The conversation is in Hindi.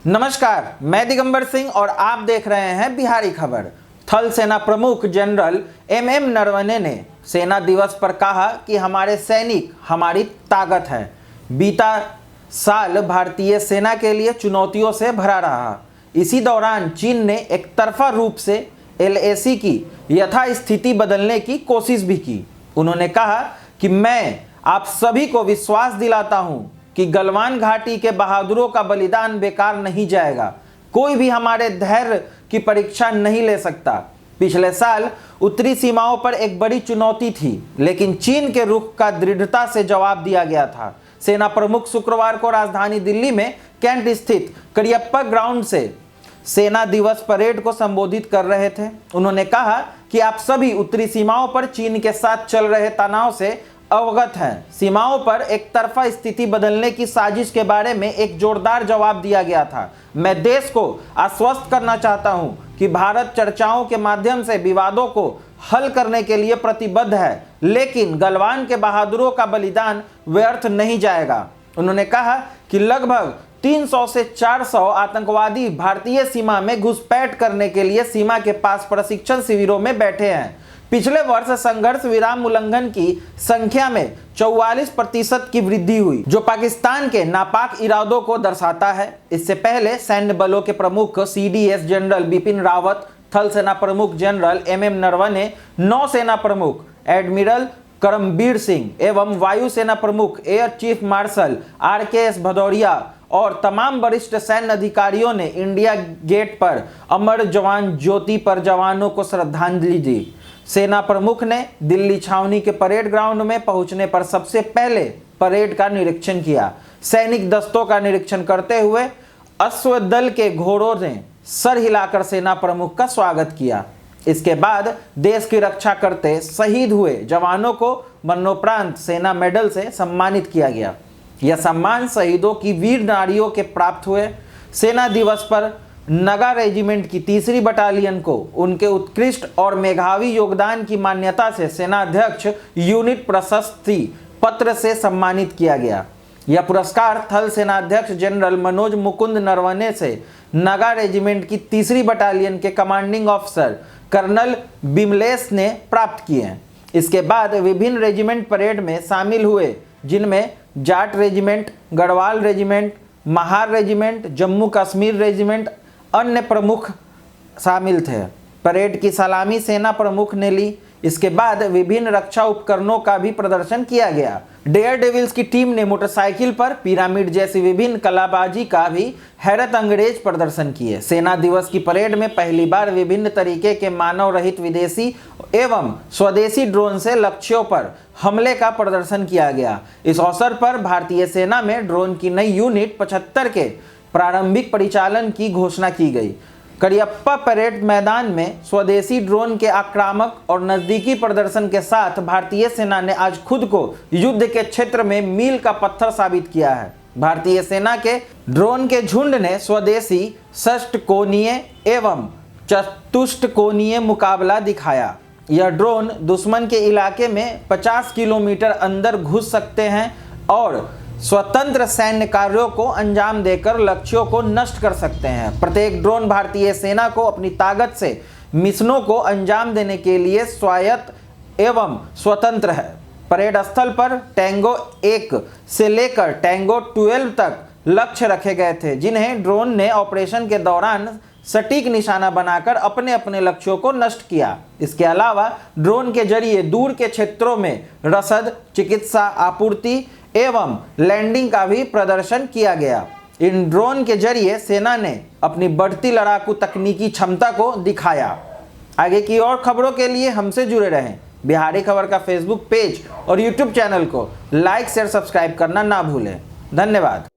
नमस्कार, मैं दिगंबर सिंह और आप देख रहे हैं बिहारी खबर। थल सेना प्रमुख जनरल एम नरवणे ने सेना दिवस पर कहा कि हमारे सैनिक हमारी ताकत है। बीता साल भारतीय सेना के लिए चुनौतियों से भरा रहा। इसी दौरान चीन ने एक तरफा रूप से LAC की यथास्थिति बदलने की कोशिश भी की। उन्होंने कहा कि मैं आप सभी को विश्वास दिलाता हूं कि गलवान घाटी के बहादुरों का बलिदान बेकार नहीं जाएगा। कोई भी हमारे धैर्य की परीक्षा नहीं ले सकता। पिछले साल उत्तरी सीमाओं पर एक बड़ी चुनौती थी, लेकिन चीन के रुख का दृढ़ता से जवाब दिया गया था। सेना प्रमुख शुक्रवार को राजधानी दिल्ली में कैंट स्थित करियप्पा ग्राउंड से सेना दिवस परेड को संबोधित कर रहे थे। उन्होंने कहा कि आप सभी उत्तरी सीमाओं पर चीन के साथ चल रहे तनाव से अवगत हैं। सीमाओं पर एक तरफा स्थिति बदलने की साजिश के बारे में एक जोरदार जवाब दिया गया था। मैं देश को आश्वस्त करना चाहता हूं कि भारत चर्चाओं के माध्यम से विवादों को हल करने के लिए प्रतिबद्ध है, लेकिन गलवान के बहादुरों का बलिदान व्यर्थ नहीं जाएगा। उन्होंने कहा कि लगभग 300 से 400 आतंकवादी भारतीय सीमा में घुसपैठ करने के लिए सीमा के पास प्रशिक्षण शिविरों में बैठे हैं। पिछले वर्ष संघर्ष विराम उल्लंघन की संख्या में 44% की वृद्धि हुई, जो पाकिस्तान के नापाक इरादों को दर्शाता है। इससे पहले सैन्य बलों के प्रमुख CDS जनरल बिपिन रावत, थल सेना प्रमुख जनरल एम नरवणे, नौसेना प्रमुख एडमिरल करमबीर सिंह एवं वायुसेना प्रमुख air chief marshal RKS Bhadauria और तमाम वरिष्ठ सैन्य अधिकारियों ने इंडिया गेट पर अमर जवान ज्योति पर जवानों को श्रद्धांजलि दी। सेना प्रमुख ने दिल्ली छावनी के परेड ग्राउंड में पहुंचने पर सबसे पहले परेड का निरीक्षण किया। सैनिक दस्तों का निरीक्षण करते हुए अश्वदल के घोड़ों ने सर हिलाकर सेना प्रमुख का स्वागत किया। इसके बाद देश की रक्षा करते शहीद हुए जवानों को मरणोपरांत सेना मेडल से सम्मानित किया गया। यह सम्मान शहीदों की वीर नारियों के प्राप्त हुए। सेना दिवस पर नगा रेजिमेंट की 3री बटालियन को उनके उत्कृष्ट और मेधावी योगदान की मान्यता से सेनाध्यक्ष यूनिट प्रशस्ति पत्र से सम्मानित किया गया। यह पुरस्कार थल सेनाध्यक्ष जनरल मनोज मुकुंद नरवणे से नगा रेजिमेंट की 3री बटालियन के कमांडिंग ऑफिसर कर्नल बिमलेश ने प्राप्त किए। इसके बाद विभिन्न रेजिमेंट परेड में शामिल हुए, जिनमें Jat regiment, Garhwal regiment, Mahar regiment, Jammu Kashmir regiment अन्य प्रमुख शामिल थे। परेड की सलामी सेना प्रमुख ने ली। इसके बाद विभिन्न रक्षा उपकरणों का भी प्रदर्शन किया गया। डेयर डेविल्स की टीम ने मोटरसाइकिल पर पिरामिड जैसी विभिन्न कलाबाजी का भी हैरत अंग्रेज प्रदर्शन किए। सेना दिवस की परेड में पहली बार विभिन्न तरीके के मानव रहित विदेशी एवं स्वदेशी ड्रोन से लक्ष्यों पर हमले का प्रदर्शन किया गया। इस अवसर पर भारतीय सेना में ड्रोन की नई यूनिट 75 के प्रारंभिक परिचालन की घोषणा की गई। करियप्पा परेड मैदान में स्वदेशी ड्रोन के आक्रामक और नजदीकी प्रदर्शन के साथ भारतीय सेना ने आज खुद को युद्ध के क्षेत्र में मील का पत्थर साबित किया है। भारतीय सेना के ड्रोन के झुंड ने स्वदेशी षष्ठकोणीय एवं चतुष्टकोणीय मुकाबला दिखाया। यह ड्रोन दुश्मन के इलाके में 50 किलोमीटर अंदर घुस सकते हैं और स्वतंत्र सैन्य कार्यों को अंजाम देकर लक्ष्यों को नष्ट कर सकते हैं। प्रत्येक ड्रोन भारतीय सेना को अपनी ताकत से मिशनों को अंजाम देने के लिए स्वायत्त एवं स्वतंत्र है। परेड स्थल पर टैंगो 1 से लेकर टैंगो 12 तक लक्ष्य रखे गए थे, जिन्हें ड्रोन ने ऑपरेशन के दौरान सटीक निशाना बनाकर अपने अपने लक्ष्यों को नष्ट किया। इसके अलावा ड्रोन के जरिए दूर के क्षेत्रों में रसद, चिकित्सा आपूर्ति एवं लैंडिंग का भी प्रदर्शन किया गया। इन ड्रोन के जरिए सेना ने अपनी बढ़ती लड़ाकू तकनीकी क्षमता को दिखाया। आगे की और खबरों के लिए हमसे जुड़े रहें। बिहारी खबर का फेसबुक पेज और यूट्यूब चैनल को लाइक, शेयर, सब्सक्राइब करना ना भूलें। धन्यवाद।